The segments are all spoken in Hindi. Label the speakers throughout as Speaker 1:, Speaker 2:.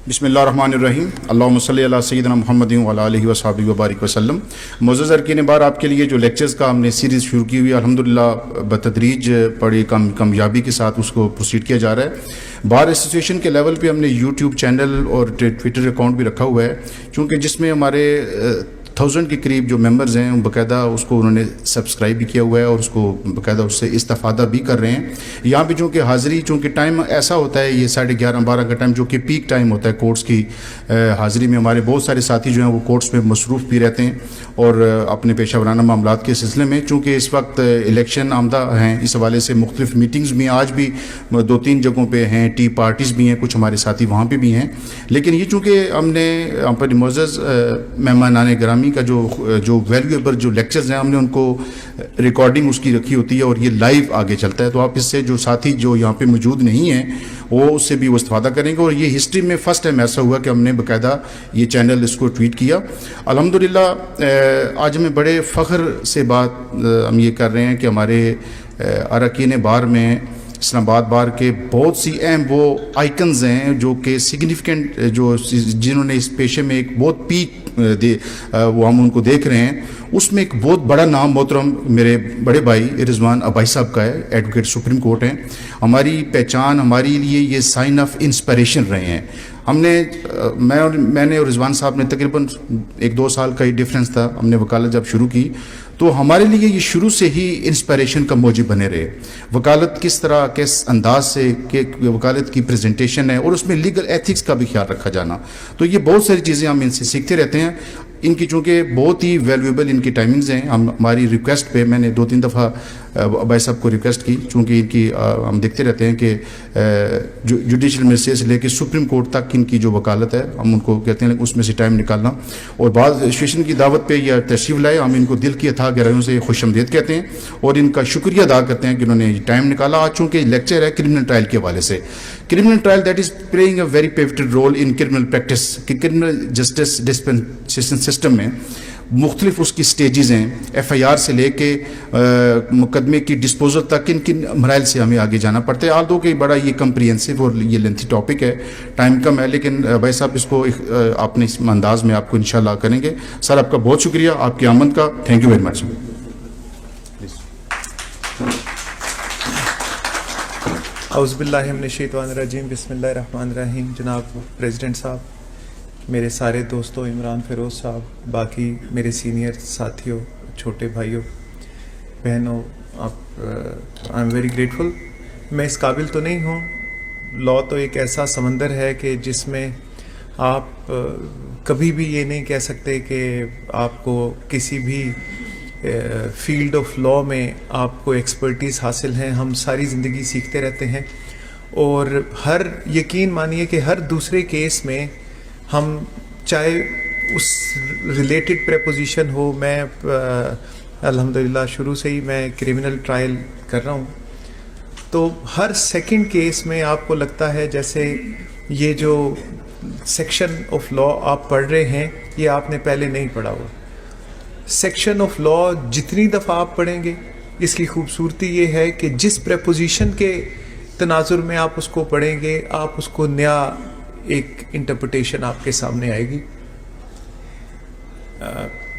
Speaker 1: बिस्मिल्लाहिर्रहमानिर्रहीम अल्लाहुम्मा सल्लि अला सय्यिदिना मुहम्मदिन व अला आलिहि व सहाबिहि व बारिक वसल्लम। मुअज़्ज़ज़ अरकीन बार, आपके लिए जो लेक्चर्स का हमने सीरीज़ शुरू की हुई है, अल्हम्दुलिल्लाह बतदरीज बड़ी कामयाबी के साथ उसको प्रोसीड किया जा रहा है। बार एसोसिएशन के लेवल पे हमने यूट्यूब चैनल और ट्विटर अकाउंट भी रखा हुआ है, चूँकि जिसमें हमारे 1000 के करीब जो मेंबर्स हैं बाकायदा उसको उन्होंने सब्सक्राइब भी किया हुआ है और उसको बाकायदा उससे इस्तेफादा भी कर रहे हैं। यहाँ पे चूँकि हाज़िरी, चूँकि टाइम ऐसा होता है, ये 11:30-12 का टाइम जो कि पीक टाइम होता है कोर्ट्स की हाज़िरी में, हमारे बहुत सारे साथी जो हैं वो कोर्ट्स में मसरूफ़ भी रहते हैं और अपने पेशा वराना मामलात के सिलसिले में। चूँकि इस वक्त इलेक्शन आमदा हैं, इस हवाले से मुख्तलिफ मीटिंग्स भी आज भी 2-3 जगहों पर हैं, टी पार्टीज़ भी हैं, कुछ हमारे साथी वहाँ पर भी हैं। लेकिन ये चूँकि हमने अपने मुअज़्ज़ज़ मेहमानाने गिरामी का जो वैल्यूएबल जो लेक्चर्स हैं, हमने उनको रिकॉर्डिंग उसकी रखी होती है और ये लाइव आगे चलता है। तो आप इससे जो साथी जो यहाँ पे मौजूद नहीं हैं वो उससे भी वो इस्तेफादा करेंगे। और ये हिस्ट्री में फ़र्स्ट टाइम ऐसा हुआ कि हमने बाकायदा ये चैनल इसको ट्वीट किया। अल्हम्दुलिल्लाह आज हमें बड़े फ़ख्र से बात हम ये कर रहे हैं कि हमारे अरकान बार में इस्लामाबाद बार के बहुत सी अहम वो आइकन्स हैं जो कि सिग्निफिकेंट, जो जिन्होंने इस पेशे में एक बहुत पीक वो हम उनको देख रहे हैं। उसमें एक बहुत बड़ा नाम मोहतरम मेरे बड़े भाई रिजवान अबाई साहब का है, एडवोकेट सुप्रीम कोर्ट हैं। हमारी पहचान, हमारे लिए ये साइन ऑफ इंस्पिरेशन रहे हैं। मैंने और रिजवान साहब ने तकरीबन 1-2 साल का ही डिफरेंस था, हमने वकालत जब शुरू की तो हमारे लिए ये शुरू से ही इंस्पिरेशन का मौजूद बने रहे। वकालत किस तरह, किस अंदाज से कि वकालत की प्रेजेंटेशन है और उसमें लीगल एथिक्स का भी ख्याल रखा जाना, तो ये बहुत सारी चीज़ें हम इनसे सीखते रहते हैं। इनकी चूँकि बहुत ही वैल्यूएबल इनकी टाइमिंग्स हैं, हमारी रिक्वेस्ट पे मैंने 2-3 दफ़ा अबाई साहब को रिक्वेस्ट की, चूँकि इनकी हम देखते रहते हैं कि जुडिशल मजिस्ट्रेट से लेकर सुप्रीम कोर्ट तक इनकी जो वकालत है, हम उनको कहते हैं उसमें से टाइम निकालना और बाद एसोसिएशन की दावत पे या तशरीफ़ लाए, हम इनको दिल की अथाह गहराइयों से खुशामदीद कहते हैं और इनका शुक्रिया अदा करते हैं कि उन्होंने टाइम निकाला। आज चूँकि लेक्चर है क्रिमिनल ट्रायल के हवाले से, criminal trial that is playing a very pivotal role in criminal practice, कि क्रिमिनल जस्टिस डिस्पेंसेशन सिस्टम में मुख्तलिफ उसकी स्टेजेस हैं। FIR से लेके मुकदमे की डिस्पोजल तक किन किन मराइल से हमें आगे जाना पड़ता है। आल्दो कि बड़ा ये कम्प्रिहेंसिव और ये लेंथी टॉपिक है, टाइम कम है, लेकिन भाई साहब इसको अपने इस अंदाज में आपको इंशाल्लाह करेंगे। सर आपका बहुत शुक्रिया आपकी आमद का, थैंक यू वेरी मच।
Speaker 2: औज़ुबिल्लाहि मिनश्शैतानिर्रजीम, बिस्मिल्लाहिर्रहमानिर्रहीम। जनाब प्रेसिडेंट साहब, मेरे सारे दोस्तों, इमरान फ़िरोज़ साहब, बाकी मेरे सीनियर साथियों, छोटे भाइयों बहनों, आप आई एम वेरी ग्रेटफुल। मैं इस काबिल तो नहीं हूँ। लॉ तो एक ऐसा समंदर है कि जिसमें आप कभी भी ये नहीं कह सकते कि आपको किसी भी फील्ड ऑफ लॉ में आपको एक्सपर्टीज़ हासिल है। हम सारी ज़िंदगी सीखते रहते हैं और यकीन मानिए कि हर दूसरे केस में हम, चाहे उस रिलेटेड प्रेपोजिशन हो, मैं अल्हम्दुलिल्लाह शुरू से ही मैं क्रिमिनल ट्रायल कर रहा हूँ, तो हर सेकंड केस में आपको लगता है जैसे ये जो सेक्शन ऑफ लॉ आप पढ़ रहे हैं ये आपने पहले नहीं पढ़ा हुआ। सेक्शन ऑफ लॉ जितनी दफ़ा आप पढ़ेंगे, इसकी खूबसूरती ये है कि जिस प्रेपोजिशन के तनाजुर में आप उसको पढ़ेंगे, आप उसको नया एक इंटरप्रिटेशन आपके सामने आएगी।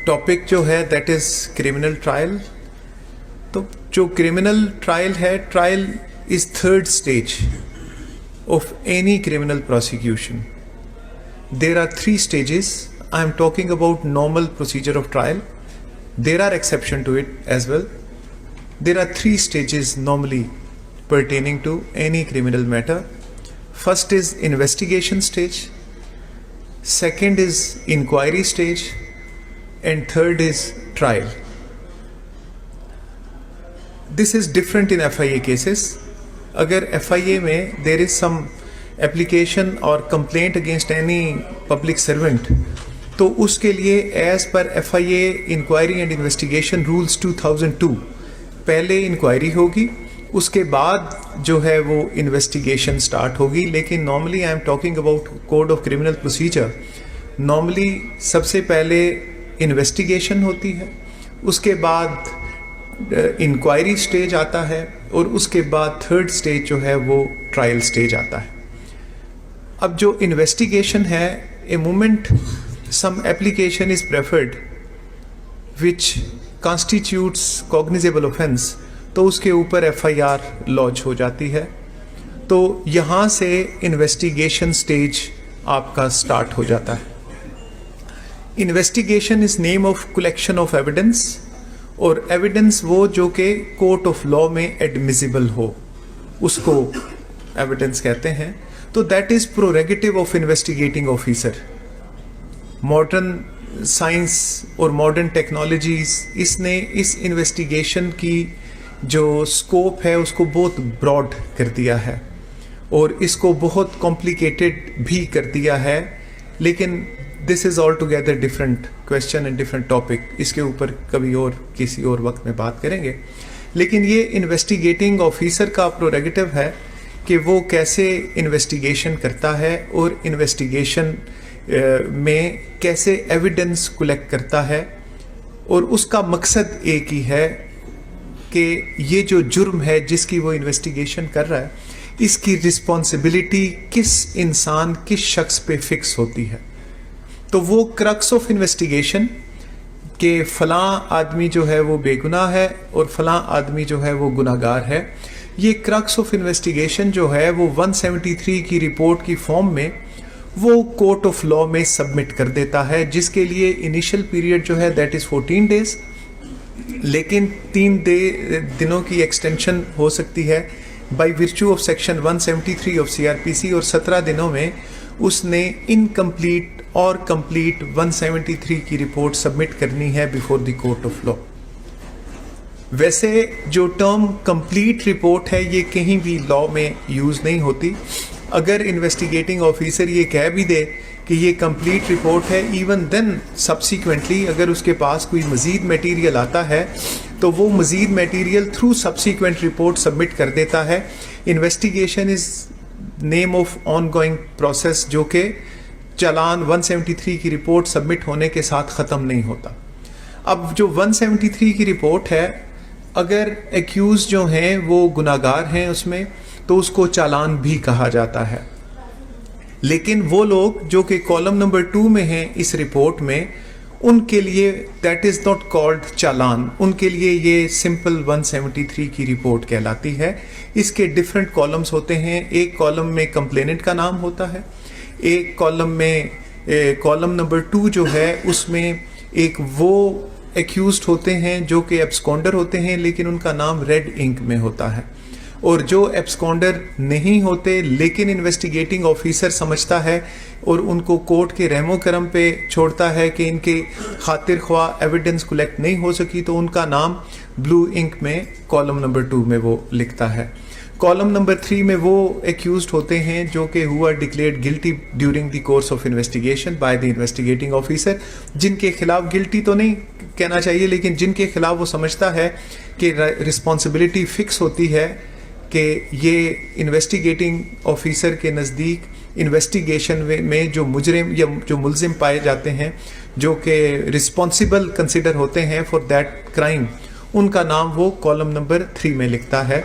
Speaker 2: टॉपिक जो है दैट इज़ क्रिमिनल ट्रायल। तो जो क्रिमिनल ट्रायल है, trial is third stage of any criminal prosecution. There are 3 stages. I am talking about normal procedure of trial. There are exceptions to it as well. There are 3 stages normally pertaining to any criminal matter. First is investigation stage, second is inquiry stage, and third is trial. This is different in FIA cases. अगर FIA में there is some application or complaint against any public servant, तो उसके लिए एज पर FIA inquiry and investigation rules 2002 पहले इंक्वायरी होगी, उसके बाद जो है वो इन्वेस्टिगेशन स्टार्ट होगी। लेकिन normally I am talking about code of criminal procedure. Normally सबसे पहले इन्वेस्टिगेशन होती है, उसके बाद इंक्वायरी स्टेज आता है और उसके बाद थर्ड स्टेज जो है वो ट्रायल स्टेज आता है। अब जो इन्वेस्टिगेशन है, a moment some application is preferred which constitutes cognizable offence, तो उसके ऊपर FIR लॉन्च हो जाती है। तो यहाँ से इन्वेस्टिगेशन स्टेज आपका स्टार्ट हो जाता है। Investigation is name of collection of evidence, और एविडेंस वो जो कि कोर्ट ऑफ लॉ में एडमिसिबल हो, उसको एविडेंस कहते हैं। तो that is prerogative of investigating officer. Modern science और मॉडर्न टेक्नोलॉजीज इसने इस इन्वेस्टिगेशन की जो स्कोप है उसको बहुत ब्रॉड कर दिया है और इसको बहुत कॉम्प्लिकेटेड भी कर दिया है। लेकिन this is all together different question and different topic, इसके ऊपर कभी और किसी और वक्त में बात करेंगे। लेकिन ये इन्वेस्टिगेटिंग ऑफिसर का प्रोरेगेटिव है कि वो कैसे इन्वेस्टिगेशन करता है और इन्वेस्टिगेशन में कैसे एविडेंस कलेक्ट करता है, और उसका मकसद एक ही है कि ये जो जुर्म है जिसकी वो इन्वेस्टिगेशन कर रहा है, इसकी रिस्पॉन्सिबिलिटी किस इंसान, किस शख्स पे फिक्स होती है। तो वो क्रक्स ऑफ इन्वेस्टिगेशन कि फलां आदमी जो है वो बेगुनाह है और फलां आदमी जो है वो गुनाहगार है, ये क्रक्स ऑफ इन्वेस्टिगेशन जो है वो 173 की रिपोर्ट की फॉर्म में वो कोर्ट ऑफ लॉ में सबमिट कर देता है, जिसके लिए इनिशियल पीरियड जो है दैट इज़ 14 डेज, लेकिन 3 दिनों की एक्सटेंशन हो सकती है by virtue of section 173 of CRPC, और 17 दिनों में उसने इनकम्प्लीट और कंप्लीट 173 की रिपोर्ट सबमिट करनी है before the court of law. वैसे जो टर्म कंप्लीट रिपोर्ट है ये कहीं भी लॉ में यूज़ नहीं होती। अगर इन्वेस्टिगेटिंग ऑफिसर ये कह भी दे कि ये कंप्लीट रिपोर्ट है, इवन देन सब्सिक्वेंटली अगर उसके पास कोई मज़ीद मटेरियल आता है तो वो मज़ीद material through subsequent report submit कर देता है। Investigation is name of ongoing process, जो कि चालान 173 की रिपोर्ट सबमिट होने के साथ ख़त्म नहीं होता। अब जो 173 की रिपोर्ट है, अगर एक्यूज जो हैं वो गुनाहगार हैं उसमें, तो उसको चालान भी कहा जाता है। लेकिन वो लोग जो कि कॉलम नंबर 2 में हैं इस रिपोर्ट में, उनके लिए दैट इज़ नॉट कॉल्ड चालान, उनके लिए ये सिंपल 173 की रिपोर्ट कहलाती है। इसके डिफरेंट कॉलम्स होते हैं। एक कॉलम में कंप्लेनेंट का नाम होता है, एक कॉलम में कॉलम नंबर 2 जो है उसमें एक वो एक्यूज्ड होते हैं जो कि एब्सकॉन्डर होते हैं, लेकिन उनका नाम रेड इंक में होता है। और जो एब्सकॉन्डर नहीं होते लेकिन इन्वेस्टिगेटिंग ऑफिसर समझता है और उनको कोर्ट के रहमो करम पे छोड़ता है कि इनके खातिर ख्वाह एविडेंस कलेक्ट नहीं हो सकी, तो उनका नाम ब्लू इंक में कॉलम नंबर 2 में वो लिखता है। कॉलम नंबर 3 में वो एक्यूज्ड होते हैं जो कि who are declared guilty during the course of investigation by the investigating officer, जिनके खिलाफ गिल्टी तो नहीं कहना चाहिए, लेकिन जिनके खिलाफ वो समझता है कि रिस्पॉन्सिबिलिटी फिक्स होती है कि ये इन्वेस्टिगेटिंग ऑफिसर के नज़दीक इन्वेस्टिगेशन में जो मुजरिम या जो मुलजिम पाए जाते हैं, जो कि रिस्पॉन्सिबल कंसिडर होते हैं फॉर दैट क्राइम, उनका नाम वो कॉलम नंबर 3 में लिखता है।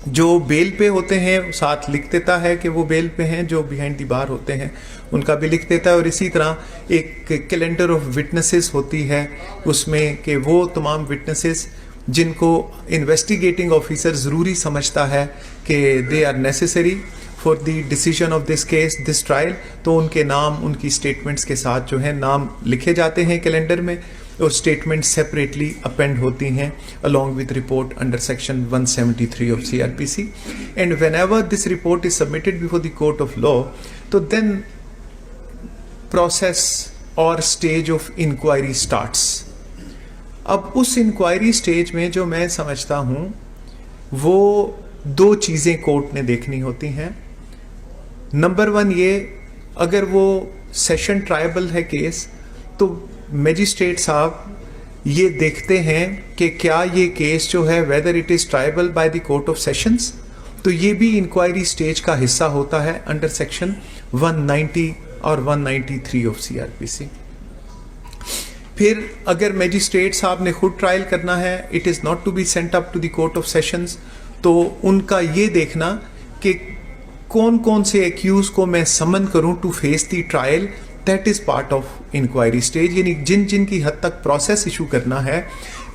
Speaker 2: जो बेल पे होते हैं साथ लिख देता है कि वो बेल पे हैं, जो बिहाइंड द बार होते हैं उनका भी लिख देता है। और इसी तरह एक कैलेंडर ऑफ विटनेसेस होती है उसमें कि वो तमाम विटनेसेस जिनको इन्वेस्टिगेटिंग ऑफिसर ज़रूरी समझता है कि they are necessary for the decision of this case, this trial, तो उनके नाम उनकी स्टेटमेंट्स के साथ जो है नाम लिखे जाते हैं कैलेंडर में, और स्टेटमेंट सेपरेटली अपेंड होती हैं along with report under section 173 of CRPC, and whenever this report is submitted before the court of law, तो then process or stage of inquiry starts। अब उस इंक्वायरी स्टेज में जो मैं समझता हूँ वो 2 चीज़ें कोर्ट ने देखनी होती हैं। नंबर 1 ये, अगर वो सेशन ट्रायबल है केस, तो मजिस्ट्रेट साहब ये देखते हैं कि क्या ये केस जो है whether it is tribal by the court of sessions, तो ये भी इंक्वायरी स्टेज का हिस्सा होता है अंडर सेक्शन 190 और 193 ऑफ CRPC। फिर अगर मजिस्ट्रेट साहब ने खुद ट्रायल करना है, it is not to be sent up to the court of sessions, तो उनका ये देखना कि कौन कौन से एक्यूज को मैं समन करूं to face the trial, that is part of inquiry stage. यानी जिन जिन की हद तक प्रोसेस इशू करना है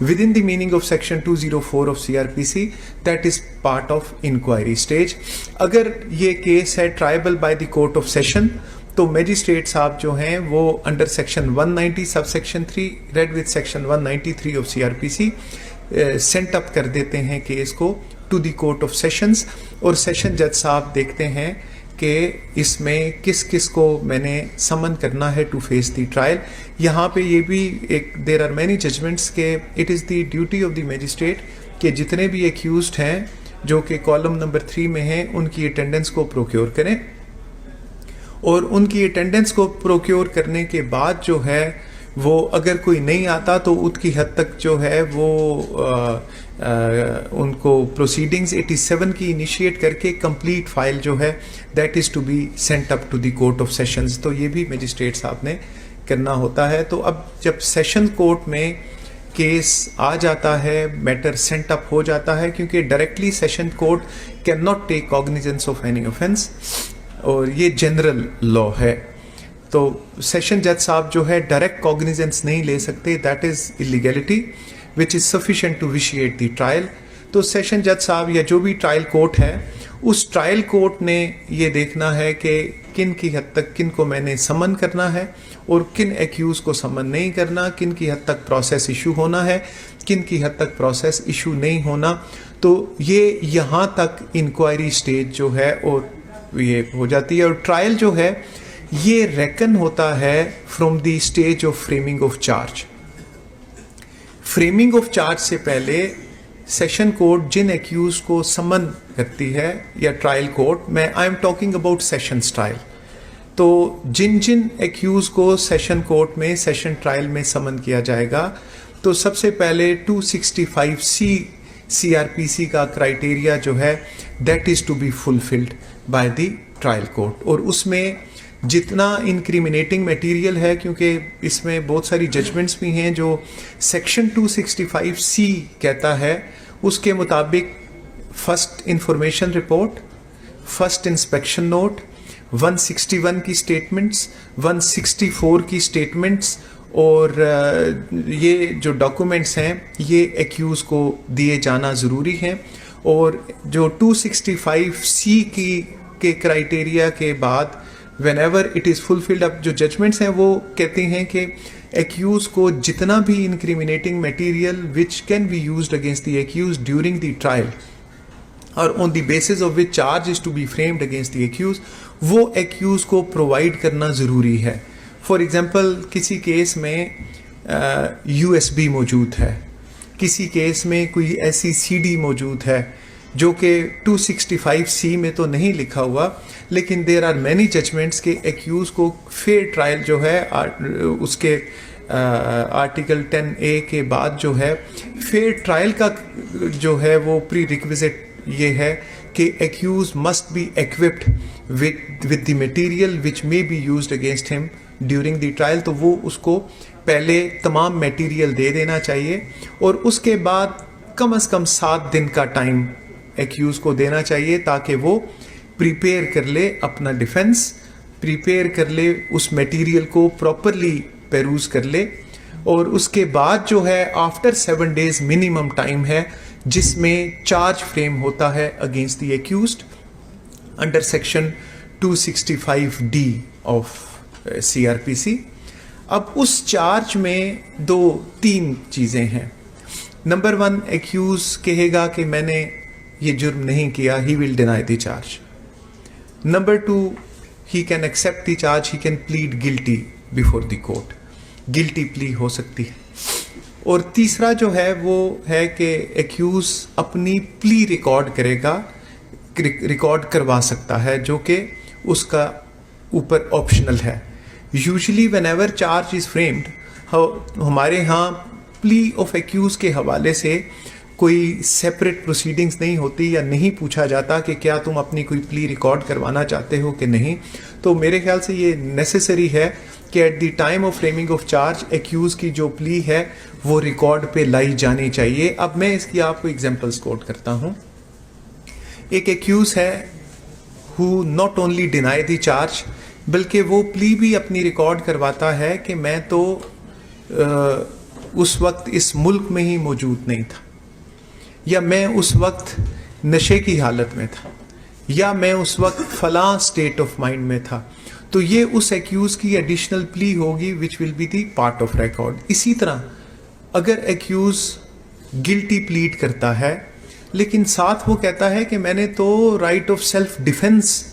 Speaker 2: within the meaning of section 204 of CRPC, that is part of inquiry stage. अगर ये केस है triable by the court of session, तो मैजिस्ट्रेट साहब जो हैं वो under section 190 sub section 3 read with section 193 of CRPC sent up कर देते हैं केस को to the court of sessions, और सेशन जज साहब देखते हैं कि इसमें किस किस को मैंने समन करना है टू फेस द ट्रायल। यहाँ पे ये भी एक देयर आर मैनी जजमेंट्स के it is the duty of the magistrate कि जितने भी एक्यूज्ड हैं जो कि कॉलम नंबर 3 में हैं उनकी अटेंडेंस को प्रोक्योर करें, और उनकी अटेंडेंस को प्रोक्योर करने के बाद जो है वो अगर कोई नहीं आता तो उसकी हद तक जो है वो उनको प्रोसीडिंग्स 87 की इनिशिएट करके कंप्लीट फाइल जो है that is to be sent up to the court of sessions. तो ये भी मैजिस्ट्रेट साहब ने करना होता है। तो अब जब सेशन कोर्ट में केस आ जाता है, मैटर सेंट अप हो जाता है, क्योंकि directly session court can not take cognizance of any offence, और ये जनरल लॉ है। तो सेशन जज साहब जो है डायरेक्ट कॉग्निजेंस नहीं ले सकते, that is illegality which is sufficient to vitiate the trial. तो सेशन जज साहब या जो भी ट्रायल कोर्ट है, उस ट्रायल कोर्ट ने ये देखना है कि किन की हद तक किन को मैंने समन करना है और किन एक्यूज को समन नहीं करना, किन की हद तक प्रोसेस इशू होना है, किन की हद तक प्रोसेस इशू नहीं होना। तो ये यहाँ तक इंक्वायरी स्टेज जो है और ये हो जाती है। और ट्रायल जो है ये रेकन होता है from the stage of framing of charge. Framing of charge से पहले सेशन कोर्ट जिन एक्यूज को समन करती है या ट्रायल कोर्ट, मैं I am talking about sessions trial, तो जिन जिन एक्यूज को सेशन कोर्ट में सेशन ट्रायल में समन किया जाएगा, तो सबसे पहले 265C CRPC का क्राइटेरिया जो है that is to be fulfilled by the trial court. और उसमें जितना इंक्रिमिनेटिंग मटेरियल है, क्योंकि इसमें बहुत सारी जजमेंट्स भी हैं जो सेक्शन 265C कहता है, उसके मुताबिक first information report, first inspection note, 161 की स्टेटमेंट्स, 164 की स्टेटमेंट्स, और ये जो डॉक्यूमेंट्स हैं ये एक्यूज को दिए जाना ज़रूरी हैं। और जो 265C के क्राइटेरिया के बाद whenever it is fulfilled, अब जो जजमेंट्स हैं वो कहते हैं कि एक्यूज को जितना भी incriminating material which can be used against the accused during the trial और on the basis of which charge is to be framed against the accused, वो एक्यूज को प्रोवाइड करना ज़रूरी है। फॉर एग्जांपल किसी केस में USB मौजूद है, किसी केस में कोई ऐसी CD मौजूद है जो कि 265C में तो नहीं लिखा हुआ, लेकिन देयर आर मैनी जजमेंट्स के एक्यूज को फेयर ट्रायल जो है उसके आर्टिकल 10A के बाद जो है फेयर ट्रायल का जो है वो प्री रिक्विजिट ये है कि accuse must be equipped with the material which may be used against him during the trial. तो वो उसको पहले तमाम मटेरियल दे देना चाहिए और उसके बाद कम से कम 7 दिन का टाइम एक्यूज को देना चाहिए ताकि वो प्रिपेयर कर ले अपना डिफेंस, प्रिपेयर कर ले उस मटेरियल को प्रॉपरली पेरूज कर ले, और उसके बाद जो है आफ्टर 7 डेज मिनिमम टाइम है जिसमें चार्ज फ्रेम होता है against the accused under section 265D of CRPC। अब उस चार्ज में 2-3 चीज़ें हैं। नंबर 1, एक्यूज कहेगा कि मैंने ये जुर्म नहीं किया, he will deny the charge. Number 2, he can accept the charge, he can plead guilty before the court, guilty plea हो सकती है। और तीसरा जो है वो है कि एक्यूज अपनी प्ली रिकॉर्ड करेगा, रिकॉर्ड करवा सकता है, जो कि उसका ऊपर ऑप्शनल है। Usually whenever charge is framed, हमारे यहाँ प्ली ऑफ एक्यूज के हवाले से कोई सेपरेट प्रोसीडिंग्स नहीं होती या नहीं पूछा जाता कि क्या तुम अपनी कोई प्ली रिकॉर्ड करवाना चाहते हो कि नहीं। तो मेरे ख्याल से ये नेसेसरी है कि at the time of framing of charge accuse की जो प्ली है वो रिकॉर्ड पे लाई जानी चाहिए। अब मैं इसकी आपको एग्जांपल्स कोट करता हूँ। एक एक्यूज है who not only deny the charge, बल्कि वो प्ली भी अपनी रिकॉर्ड करवाता है कि मैं तो उस वक्त इस मुल्क में ही मौजूद नहीं था, या मैं उस वक्त नशे की हालत में था, या मैं उस वक्त फलां स्टेट ऑफ माइंड में था। तो ये उस एक्यूज की एडिशनल प्ली होगी which will be the part of record. इसी तरह अगर एक्यूज गिल्टी प्लीड करता है लेकिन साथ वो कहता है कि मैंने तो right of self defence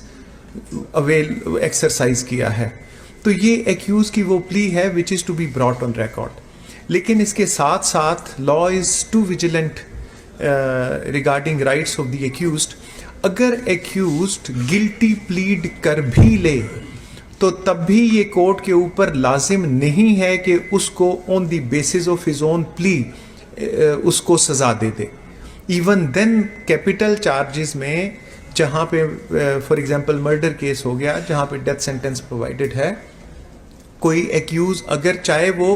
Speaker 2: exercise किया है, तो ये एक्यूज की वो प्ली है which is to be brought on record. लेकिन इसके साथ साथ law is too vigilant regarding rights of the accused. अगर एक्यूज्ड गिल्टी प्लीड कर भी ले तो तब भी ये कोर्ट के ऊपर लाजिम नहीं है कि उसको on the basis of his own plea उसको सजा दे दे। इवन देन कैपिटल चार्जेस में जहाँ पे फॉर एग्जांपल मर्डर केस हो गया जहाँ पे डेथ सेंटेंस प्रोवाइडेड है, कोई एक्यूज अगर चाहे वो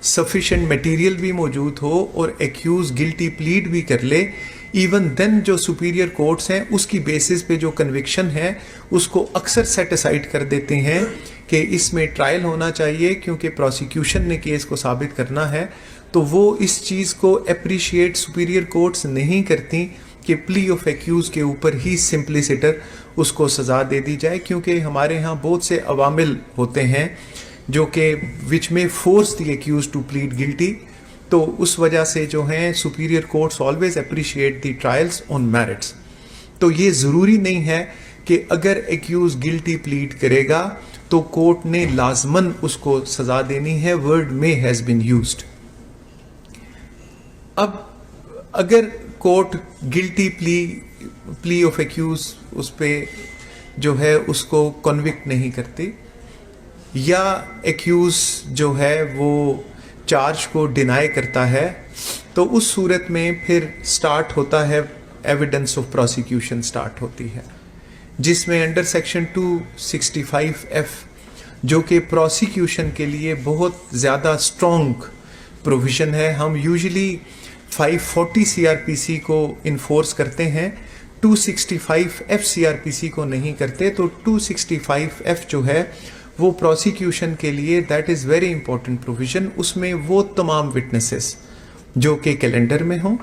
Speaker 2: सफिशिएंट मटेरियल भी मौजूद हो और एक्यूज गिल्टी प्लीड भी कर ले, इवन देन जो सुपीरियर कोर्ट्स हैं उसकी बेसिस पे जो कन्विक्शन है उसको अक्सर सेट असाइड कर देते हैं कि इसमें ट्रायल होना चाहिए क्योंकि प्रोसिक्यूशन ने केस को साबित करना है। तो वो इस चीज़ को अप्रिशिएट सुपीरियर कोर्ट्स नहीं करती कि प्ली ऑफ एक्यूज के ऊपर ही सिंप्लिसिटर उसको सज़ा दे दी जाए, क्योंकि हमारे यहाँ बहुत से अवामिल होते हैं जो कि विच में force the accuse to plead guilty. तो उस वजह से जो हैं superior courts always appreciate the trials on merits. तो ये ज़रूरी नहीं है कि अगर एक्यूज गिल्टी प्लीड करेगा तो कोर्ट ने लाजमन उसको सज़ा देनी है। वर्ड में हैज़ बिन यूज्ड। अब अगर court guilty plea of accuse उस पे जो है उसको कन्विक्ट नहीं करती, या एक्यूज जो है वो चार्ज को डिनाई करता है, तो उस सूरत में फिर स्टार्ट होता है एविडेंस ऑफ प्रोसिक्यूशन स्टार्ट होती है, जिसमें अंडर सेक्शन 265F जो कि प्रोसिक्यूशन के लिए बहुत ज़्यादा स्ट्रॉन्ग प्रोविज़न है। हम यूजुअली 540 CRPC को इन्फोर्स करते हैं, 265F CRPC को नहीं करते। तो 265F जो है वो प्रोसिक्यूशन के लिए that is very important provision. उसमें वो तमाम विटनेसेस जो कि कैलेंडर में हों,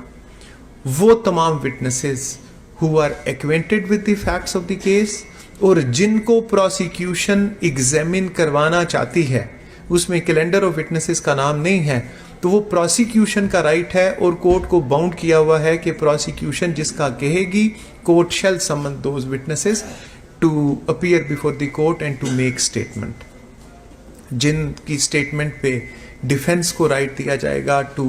Speaker 2: वो तमाम witnesses who are acquainted with the facts of the case और जिनको प्रोसिक्यूशन एग्जामिन करवाना चाहती है, उसमें कैलेंडर ऑफ विटनेसेस का नाम नहीं है, तो वो प्रोसिक्यूशन का राइट है और कोर्ट को बाउंड किया हुआ है कि प्रोसिक्यूशन जिसका कहेगी court shall summon those witnesses to appear before the court and to make statement. जिनकी स्टेटमेंट पे डिफेंस को राइट दिया जाएगा to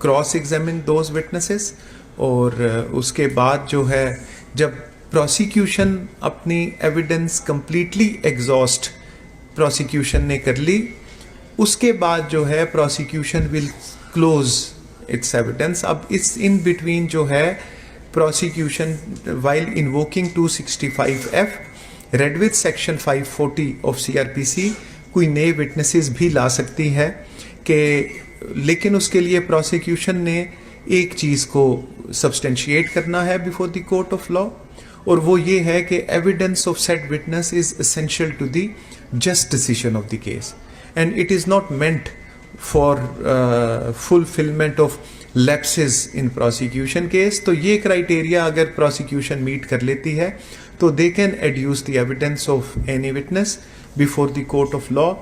Speaker 2: cross examine those witnesses. और उसके बाद जो है जब प्रोसिक्यूशन अपनी एविडेंस कंप्लीटली एग्जॉस्ट प्रोसिक्यूशन ने कर ली, उसके बाद जो है prosecution will close it's evidence. अब इस इन बिटवीन जो है prosecution while invoking 265F red with section 540 of CRPC कोई नए विटनेसेस भी ला सकती है कि, लेकिन उसके लिए प्रोसिक्यूशन ने एक चीज़ को सब्सटेंशिएट करना है before the court of law, और वो ये है कि evidence of said witness is essential to the just decision of the case and it is not meant for fulfilment of lapses in prosecution case. तो ये क्राइटेरिया अगर प्रोसिक्यूशन मीट कर लेती है तो they can adduce the evidence of any witness before the court of law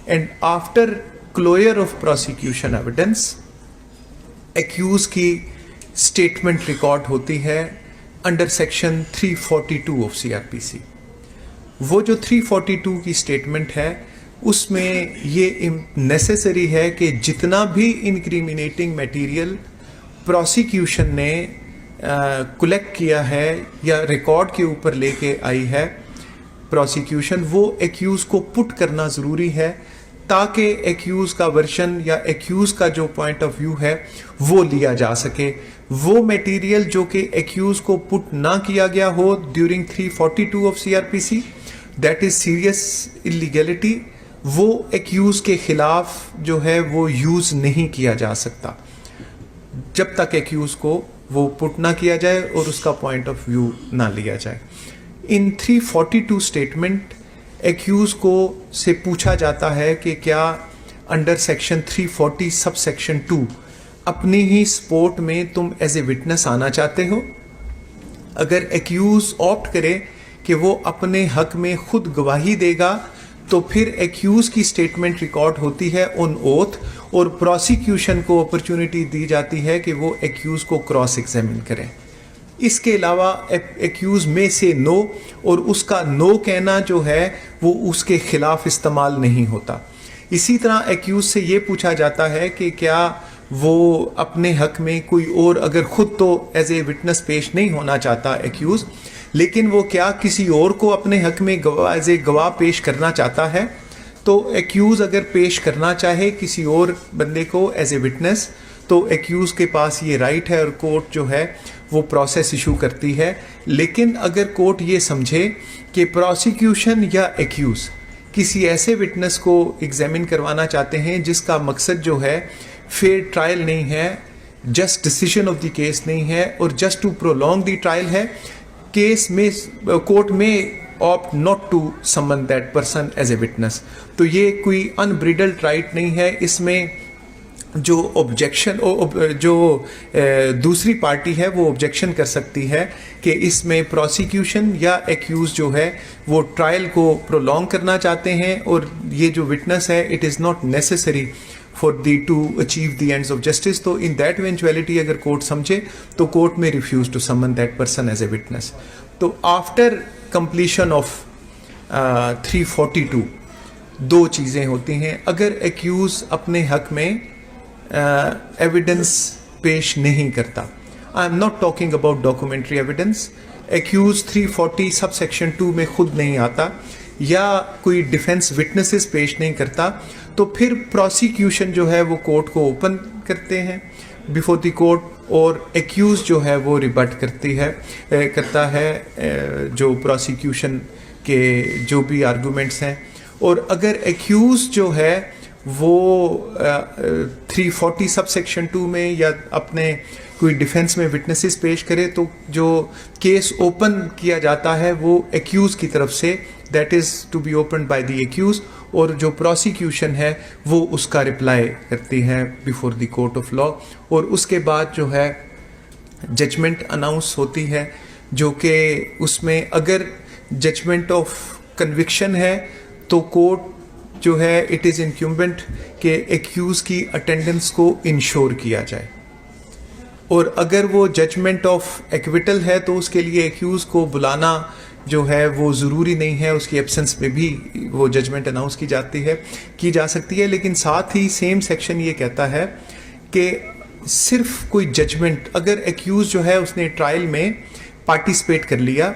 Speaker 2: and after closure of prosecution evidence accused की स्टेटमेंट रिकॉर्ड होती है अंडर सेक्शन 342 ऑफ CRPC। वो जो 342 की स्टेटमेंट है उसमें ये नेसेसरी है कि जितना भी इनक्रिमिनेटिंग मटेरियल प्रोसिक्यूशन ने कलेक्ट किया है या रिकॉर्ड के ऊपर लेके आई है प्रोसिक्यूशन, वो एक्यूज को पुट करना ज़रूरी है ताकि एक्यूज का वर्शन या एक्यूज का जो पॉइंट ऑफ व्यू है वो लिया जा सके। वो मटेरियल जो कि एक्यूज को पुट ना किया गया हो during 342 of CRPC, that is serious illegality, वो एक्यूज के खिलाफ जो है वो यूज नहीं किया जा सकता जब तक एक्यूज को वो पुट ना किया जाए और उसका पॉइंट ऑफ व्यू ना लिया जाए। इन 342 स्टेटमेंट एक्यूज को से पूछा जाता है कि क्या अंडर सेक्शन 340 सब सेक्शन 2 अपनी ही स्पोर्ट में तुम एज ए विटनेस आना चाहते हो। अगर एक्यूज ऑप्ट करे कि वो अपने हक में खुद गवाही देगा तो फिर एक्यूज की स्टेटमेंट रिकॉर्ड होती है ऑन ओथ और प्रोसिक्यूशन को अपॉर्चुनिटी दी जाती है कि वो एक्यूज को क्रॉस एग्जामिन करें। इसके अलावा एक्यूज में से नो और उसका नो कहना जो है वो उसके खिलाफ इस्तेमाल नहीं होता। इसी तरह एक्यूज से ये पूछा जाता है कि क्या वो अपने हक में कोई और, अगर खुद तो एज ए विटनेस पेश नहीं होना चाहता एक्यूज, लेकिन वो क्या किसी और को अपने हक में एज ए गवाह पेश करना चाहता है, तो एक्यूज अगर पेश करना चाहे किसी और बंदे को एज ए विटनेस तो एक्यूज के पास ये राइट है और कोर्ट जो है वो प्रोसेस इशू करती है। लेकिन अगर कोर्ट ये समझे कि प्रोसिक्यूशन या एक्यूज किसी ऐसे विटनेस को एग्जामिन करवाना चाहते हैं जिसका मकसद जो है फेयर ट्रायल नहीं है, just decision of the case नहीं है और just to prolong the trial है, केस में कोर्ट में opt not to summon that person as a witness, तो ये कोई अनब्रिडल्ड राइट नहीं है। इसमें जो ऑब्जेक्शन जो दूसरी पार्टी है वो ऑब्जेक्शन कर सकती है कि इसमें प्रोसिक्यूशन या एक्यूज जो है वो ट्रायल को प्रोलॉन्ग करना चाहते हैं और ये जो विटनेस है it is not necessary for the to achieve the ends of justice. तो इन दैट इवेंचुअलिटी अगर कोर्ट समझे तो कोर्ट में refuse to summon that person as a witness. तो आफ्टर कंप्लीशन ऑफ 342 दो चीज़ें होती हैं। अगर एक्यूज अपने हक में एविडेंस पेश नहीं करता, I am not talking about documentary evidence, accuse 340 sub section 2 में खुद नहीं आता या कोई डिफेंस विटनेसेस पेश नहीं करता, तो फिर प्रोसिक्यूशन जो है वो कोर्ट को ओपन करते हैं बिफोर द कोर्ट और एक्यूज जो है वो रिबट करता है जो प्रोसिक्यूशन के जो भी आर्गूमेंट्स हैं। और अगर एक्यूज जो है वो 340 सब सेक्शन 2 में या अपने कोई डिफेंस में विटनेसेस पेश करे तो जो केस ओपन किया जाता है वो एक्यूज की तरफ से, that is to be open by the accuse, और जो प्रोसिक्यूशन है वो उसका रिप्लाई करती है before the court of law. और उसके बाद जो है जजमेंट अनाउंस होती है जो कि उसमें अगर जजमेंट ऑफ कन्विक्शन है तो कोर्ट जो है इट इज़ इनक्यूम्बेंट के एक्यूज की अटेंडेंस को इंश्योर किया जाए, और अगर वो जजमेंट ऑफ एक्विटल है तो उसके लिए एक्यूज को बुलाना जो है वो ज़रूरी नहीं है, उसकी एब्सेंस में भी वो जजमेंट अनाउंस की जा सकती है। लेकिन साथ ही सेम सेक्शन ये कहता है कि सिर्फ कोई जजमेंट, अगर एक्यूज जो है उसने ट्रायल में पार्टिसिपेट कर लिया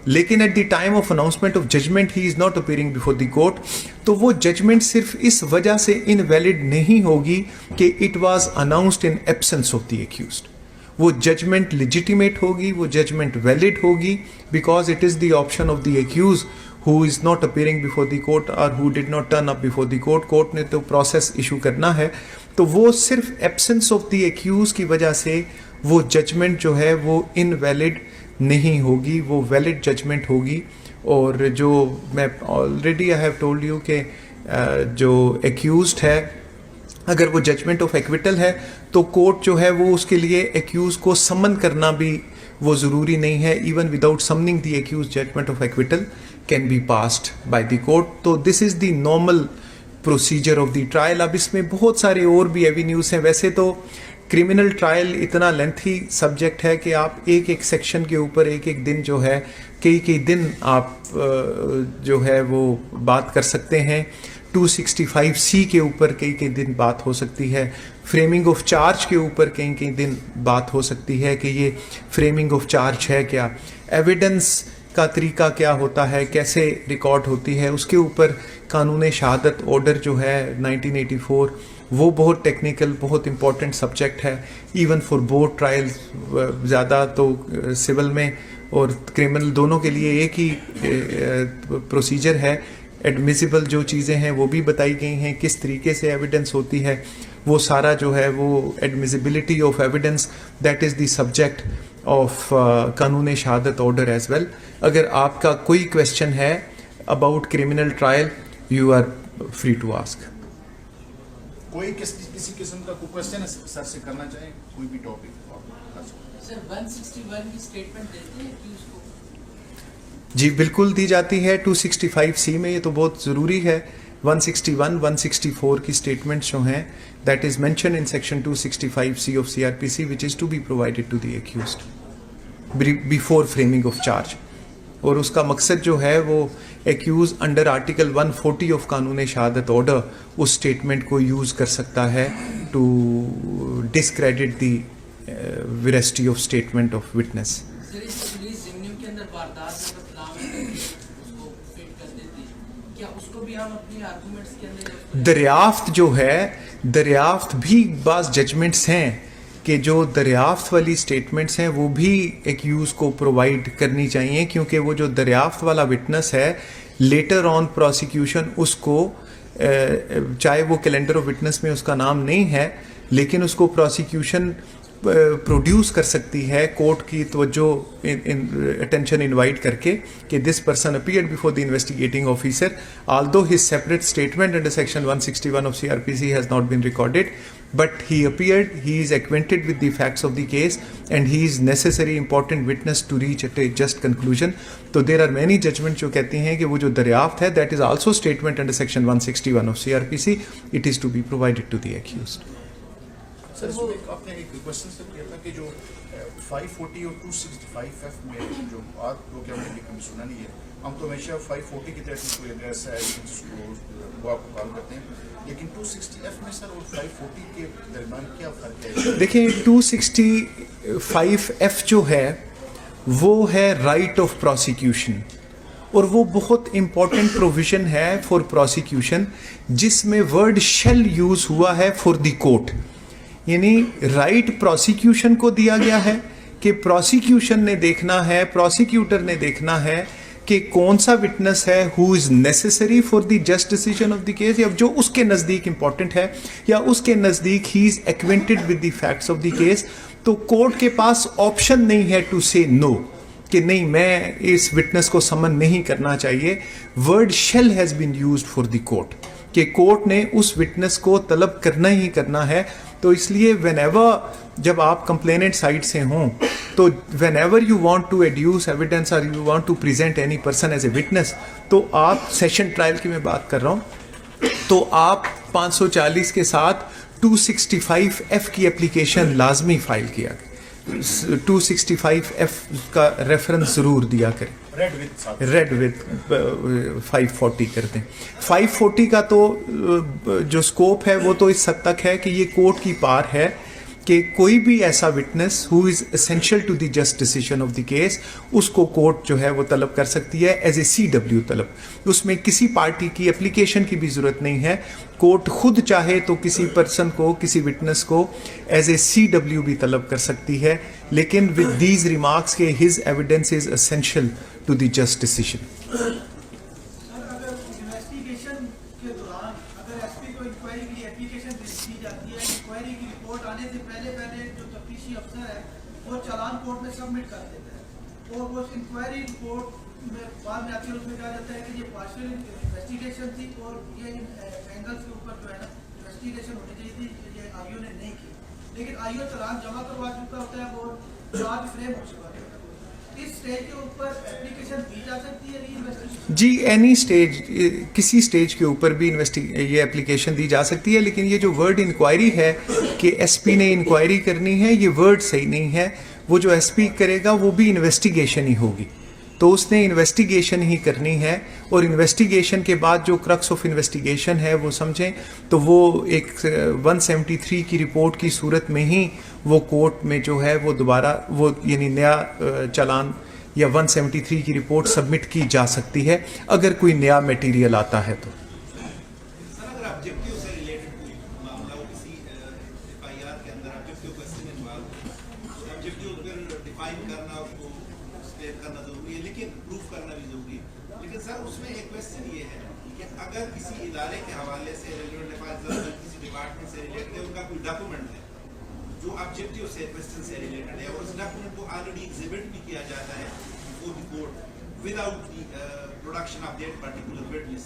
Speaker 2: लेकिन at the time of announcement of judgement he is not appearing before the court, तो वो जजमेंट सिर्फ इस वजह से इनवैलिड नहीं होगी कि it was announced in absence of the accused. वो जजमेंट लेजिटिमेट होगी, वो जजमेंट वैलिड होगी because it is the option of the accused who is not appearing before the court और who did not turn up before the court. Court ने तो प्रोसेस इशू करना है, तो वो सिर्फ एब्सेंस ऑफ द एक्यूज की वजह से वो जजमेंट जो है वो इनवैलिड नहीं होगी, वो वैलिड जजमेंट होगी। और जो मैं already I have told you कि जो एक्यूज्ड है अगर वो जजमेंट ऑफ एक्विटल है तो कोर्ट जो है वो उसके लिए एक्यूज को समन करना भी वो ज़रूरी नहीं है, even without summoning the accused judgment of acquittal can be passed by the court. तो this is the normal procedure of the trial. अब इसमें बहुत सारे और भी एवेन्यूज हैं। वैसे तो क्रिमिनल ट्रायल इतना लेंथी सब्जेक्ट है कि आप एक एक सेक्शन के ऊपर एक एक दिन जो है कई दिन आप जो है वो बात कर सकते हैं। 265C के ऊपर कई दिन बात हो सकती है, फ्रेमिंग ऑफ चार्ज के ऊपर कई दिन बात हो सकती है कि ये फ्रेमिंग ऑफ चार्ज है क्या, एविडेंस का तरीका क्या होता है, कैसे रिकॉर्ड होती है, उसके ऊपर कानून शहादत ऑर्डर जो है 1984 वो बहुत टेक्निकल बहुत इंपॉर्टेंट सब्जेक्ट है इवन फॉर बोथ ट्रायल्स। ज़्यादा तो सिविल में और क्रिमिनल दोनों के लिए एक ही प्रोसीजर है। एडमिसिबल जो चीज़ें हैं वो भी बताई गई हैं, किस तरीके से एविडेंस होती है, वो सारा जो है वो admissibility of evidence that is the subject of कानून शहादत ऑर्डर एज वेल. अगर आपका कोई क्वेश्चन है about criminal trial, you are free to ask.
Speaker 1: कोई किसी किस्म का कोई क्वेश्चन सर से करना चाहे, कोई भी टॉपिक?
Speaker 3: सर 161 की स्टेटमेंट देते हैं कि उसको?
Speaker 2: जी बिल्कुल दी जाती है 265C में. ये तो बहुत ज़रूरी है. 161, 164 की स्टेटमेंट्स जो हैं that is mention in section 265C of CRPC which is to be provided to the accused before framing of charge. और उसका मकसद जो है वो एक्यूज अंडर आर्टिकल 140 ऑफ कानून शहादत ऑर्डर उस स्टेटमेंट को यूज़ कर सकता है to discredit the veracity of statement of witness.
Speaker 3: Sir इस पुलिस जिम्नी के अंदर वारदात में बदलाव उसको फिट कर देती, क्या उसको भी हम अपनी आर्गुमेंट्स के अंदर?
Speaker 2: दरियाफ्त जो है, दरियाफ्त भी बाज़ जजमेंट्स हैं कि जो दरियाफ्त वाली स्टेटमेंट्स हैं वो भी एक्यूज़ को प्रोवाइड करनी चाहिए, क्योंकि वो जो दरियाफ्त वाला विटनेस है लेटर ऑन प्रोसिक्यूशन उसको चाहे वो कैलेंडर ऑफ विटनेस में उसका नाम नहीं है लेकिन उसको प्रोसिक्यूशन प्रोड्यूस कर सकती है कोर्ट की तवज्जो अटेंशन इनवाइट करके कि this person appeared before the investigating officer although his separate statement under section 161 of CRPC has not been recorded, but he appeared, he is acquainted with the facts of the case and he is necessary important witness to reach at a just conclusion. तो there are many judgments जो कहती हैं कि वो जो दरियाफ्त है that is also statement under section 161 of CRPC, it is to be provided to the accused.
Speaker 1: Sir वो आपने एक क्वेश्चन से किया था कि जो 540 और 265F में जो आप लोग क्या हमने कभी सुना नहीं है, हम तो हमेशा 540 की तरह कोई एड्रेस है वो आपको कॉल करते हैं, लेकिन 260F में सर और 540 के दरमियान क्या फ़र्क है?
Speaker 2: देखिए 265F जो है वो है राइट ऑफ प्रोसिक्यूशन और वो बहुत इंपॉर्टेंट प्रोविजन है फॉर प्रोसिक्यूशन जिसमें वर्ड शेल यूज हुआ है फॉर द कोर्ट. यानी राइट प्रोसिक्यूशन को दिया गया है कि प्रोसिक्यूशन ने देखना है, प्रोसिक्यूटर ने देखना है कि कौन सा विटनेस है who is necessary for the just decision of the case, या जो उसके नज़दीक इंपॉर्टेंट है या उसके नज़दीक he is acquainted with the facts of the case. तो कोर्ट के पास ऑप्शन नहीं है टू से नो कि नहीं मैं इस विटनेस को समन नहीं करना चाहिए. Word shall has been used for the court कि कोर्ट ने उस विटनेस को तलब करना ही करना है. तो इसलिए व्हेनेवर जब आप कंप्लेनेंट साइड से हों तो whenever you want to adduce evidence और you want to present any person as a witness, तो आप सेशन ट्रायल की मैं बात कर रहा हूं, तो आप 540 के साथ 265F की एप्लीकेशन लाजमी फाइल किया. 265F का रेफरेंस ज़रूर दिया करें, रेड विद 540 कर दें. 540 का तो जो स्कोप है वो तो इस हद तक है कि ये कोर्ट की पार है कि कोई भी ऐसा witness who is essential to the just decision of the case उसको कोर्ट जो है वो तलब कर सकती है एज ए CW तलब. उसमें किसी पार्टी की एप्लीकेशन की भी ज़रूरत नहीं है. कोर्ट खुद चाहे तो किसी पर्सन को, किसी विटनेस को एज ए CW भी तलब कर सकती है, लेकिन विद दीज रिमार्क्स के his evidence is essential to the just decision.
Speaker 4: चालान कोर्ट में सबमिट कर देते हैं और वो इंक्वायरी कोर्ट में बाद में आती है, उसमें कहा जाता है कि ये पार्शियल इन्वेस्टिगेशन थी और ये एंगल्स के ऊपर जो है ना इन्वेस्टिगेशन होनी चाहिए थी, ये आईओ ने नहीं की. लेकिन आईओ चालान जमा करवा चुका होता है और चार्ज फ्रेम हो चुका है. इस स्टेज के ऊपर एप्लीकेशन दी जा सकती है री इन्वेस्टिगेशन?
Speaker 2: जी एनी स्टेज, किसी स्टेज के ऊपर भी ये एप्लीकेशन दी जा सकती है, लेकिन ये जो वर्ड इंक्वायरी है कि SP ने इंक्वायरी करनी है, ये वर्ड सही नहीं है. वो जो SP करेगा वो भी इन्वेस्टिगेशन ही होगी, तो उसने इन्वेस्टिगेशन ही करनी है. और इन्वेस्टिगेशन के बाद जो क्रक्स ऑफ इन्वेस्टिगेशन है वो समझें तो वो एक 173 की रिपोर्ट की सूरत में ही वो कोर्ट में जो है वो दोबारा वो यानी नया चालान या 173 की रिपोर्ट सबमिट की जा सकती है अगर कोई नया मटेरियल आता है तो.
Speaker 5: अगर किसी इदारे के हवाले से किसी डिपार्टमेंट से रिलेटेड है, उनका कोई डॉक्यूमेंट है जो ऑब्जेक्टिव से क्वेश्चन से रिलेटेड है और उस डॉक्यूमेंट को ऑलरेडी एग्जिबिट भी किया जाता है before the court without the production of that particular witness,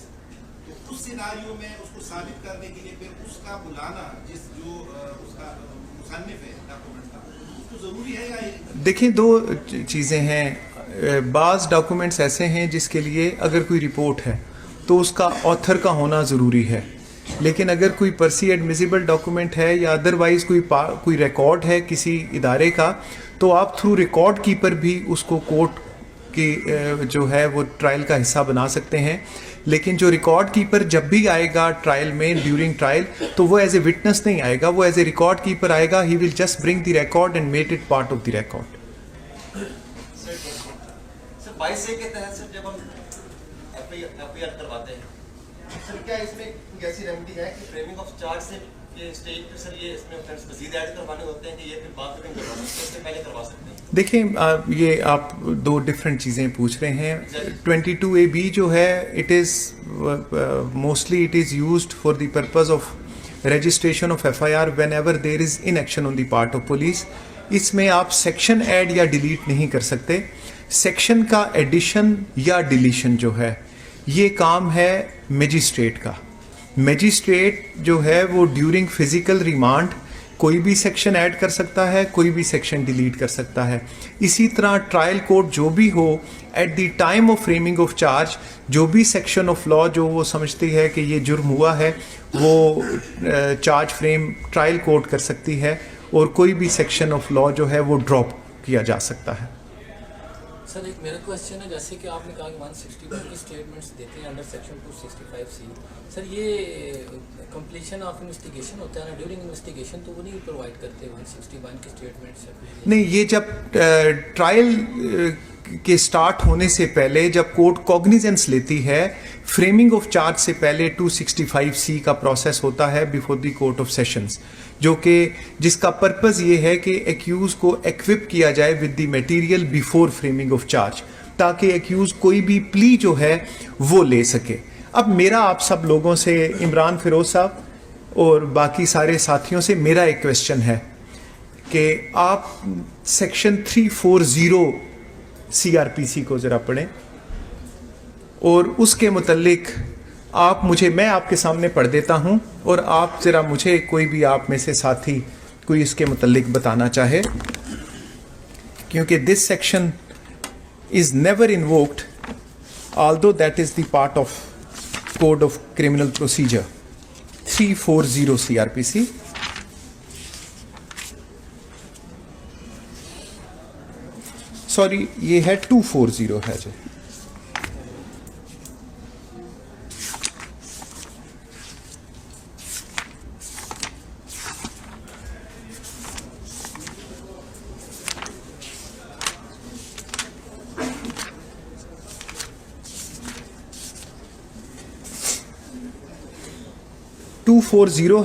Speaker 5: तो उस सिनारियो में उसको साबित करने के लिए फिर उसका बुलाना जिस जो उसका मुसन्निफ है डॉक्यूमेंट का, उसको जरूरी है या?
Speaker 2: देखिए, दो चीज़ें हैं। बाज़ डॉक्यूमेंट्स ऐसे हैं जिसके लिए अगर कोई रिपोर्ट है तो उसका ऑथर का होना ज़रूरी है, लेकिन अगर कोई परसी एडमिसिबल डॉक्यूमेंट है या अदरवाइज़ कोई रिकॉर्ड है किसी इदारे का, तो आप थ्रू रिकॉर्ड कीपर भी उसको कोर्ट की जो है वो ट्रायल का हिस्सा बना सकते हैं। लेकिन जो रिकॉर्ड कीपर जब भी आएगा ट्रायल में, ड्यूरिंग ट्रायल, तो वो एज ए विटनेस नहीं आएगा, वो एज ए रिकॉर्ड कीपर आएगा। He will just bring the record and make it part of the record.
Speaker 6: Sir 22A के तहत सर जब हम एफआईआर करवाते हैं, सर क्या इसमें कोई ऐसी रेमेडी है कि फ्रेमिंग ऑफ चार्ज से के स्टेज पे सर ये इसमें ऑफेंस मजीद ऐड करवाने होते हैं कि ये फिर बाद में करवा सकते हैं, इससे पहले करवा सकते हैं?
Speaker 2: देखिए, ये आप दो डिफरेंट चीज़ें पूछ रहे हैं। 22AB जो है, it is mostly it is used for the purpose of registration of FIR whenever there is inaction on the part of police. इसमें आप सेक्शन ऐड या डिलीट नहीं कर सकते। सेक्शन का एडिशन या डिलीशन जो है, ये काम है मजिस्ट्रेट का। मजिस्ट्रेट जो है वो ड्यूरिंग फिजिकल रिमांड कोई भी सेक्शन ऐड कर सकता है, कोई भी सेक्शन डिलीट कर सकता है। इसी तरह ट्रायल कोर्ट जो भी हो, eight the time of framing of charge, जो भी सेक्शन ऑफ लॉ जो वो समझती है कि ये जुर्म हुआ है, वो चार्ज फ्रेम ट्रायल कोर्ट कर सकती है और कोई भी सेक्शन ऑफ लॉ जो है वो ड्रॉप किया जा सकता है।
Speaker 7: सर एक मेरा क्वेश्चन है, जैसे कि आपने कहा कि 162 की स्टेटमेंट्स देते हैं अंडर सेक्शन 265C, सर ये कंप्लीशन ऑफ इन्वेस्टिगेशन होता है ना, ड्यूरिंग इन्वेस्टिगेशन, तो वो नहीं प्रोवाइड करते 161 की स्टेटमेंट्स? नहीं,
Speaker 2: ये जब ट्रायल के स्टार्ट होने से पहले, जब कोर्ट कॉग्निजेंस लेती है, फ्रेमिंग ऑफ चार्ज से पहले 265C का प्रोसेस होता है before the court of sessions, जो कि जिसका पर्पस ये है कि एक्यूज को एक्विप किया जाए with the material before framing of charge, ताकि एक्यूज कोई भी प्ली जो है वो ले सके। अब मेरा आप सब लोगों से, इमरान फिरोज साहब और बाकी सारे साथियों से मेरा एक क्वेश्चन है कि आप सेक्शन 340 CRPC को ज़रा पढ़ें और उसके मुतल्लिक आप मुझे, मैं आपके सामने पढ़ देता हूं और आप ज़रा मुझे, कोई भी आप में से साथी कोई इसके मुतल्लिक बताना चाहे, क्योंकि this section is never invoked although that is the part of Code of Criminal Procedure 340 CRPC. Sorry, ये है 240 है जी।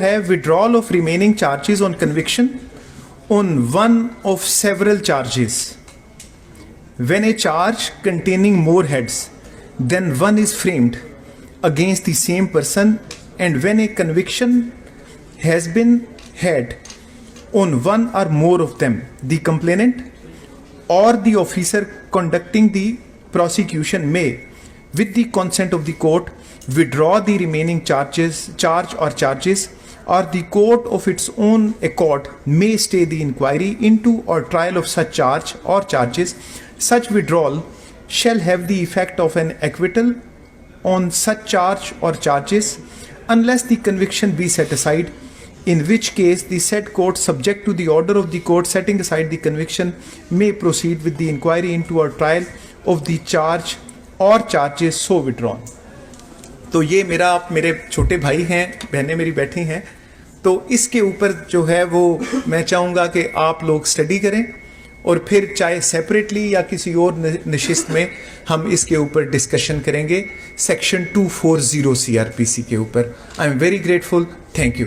Speaker 2: है withdrawal of remaining charges on conviction on one of several charges when a charge containing more heads than one is framed against the same person, and when a conviction has been had on one or more of them, the complainant or the officer conducting the prosecution may, with the consent of the court, withdraw the remaining charge or charges, or the court of its own accord may stay the inquiry into or trial of such charge or charges. Such withdrawal shall have the effect of an acquittal on such charge or charges unless the conviction be set aside, in which case the said court, subject to the order of the court setting aside the conviction, may proceed with the inquiry into or trial of the charge or charges so withdrawn. तो ये मेरे छोटे भाई हैं, बहनें मेरी बैठी हैं, तो इसके ऊपर जो है वो मैं चाहूँगा कि आप लोग स्टडी करें और फिर चाहे सेपरेटली या किसी और नशिस्त में हम इसके ऊपर डिस्कशन करेंगे सेक्शन 240 CRPC के ऊपर। I am very grateful, thank you.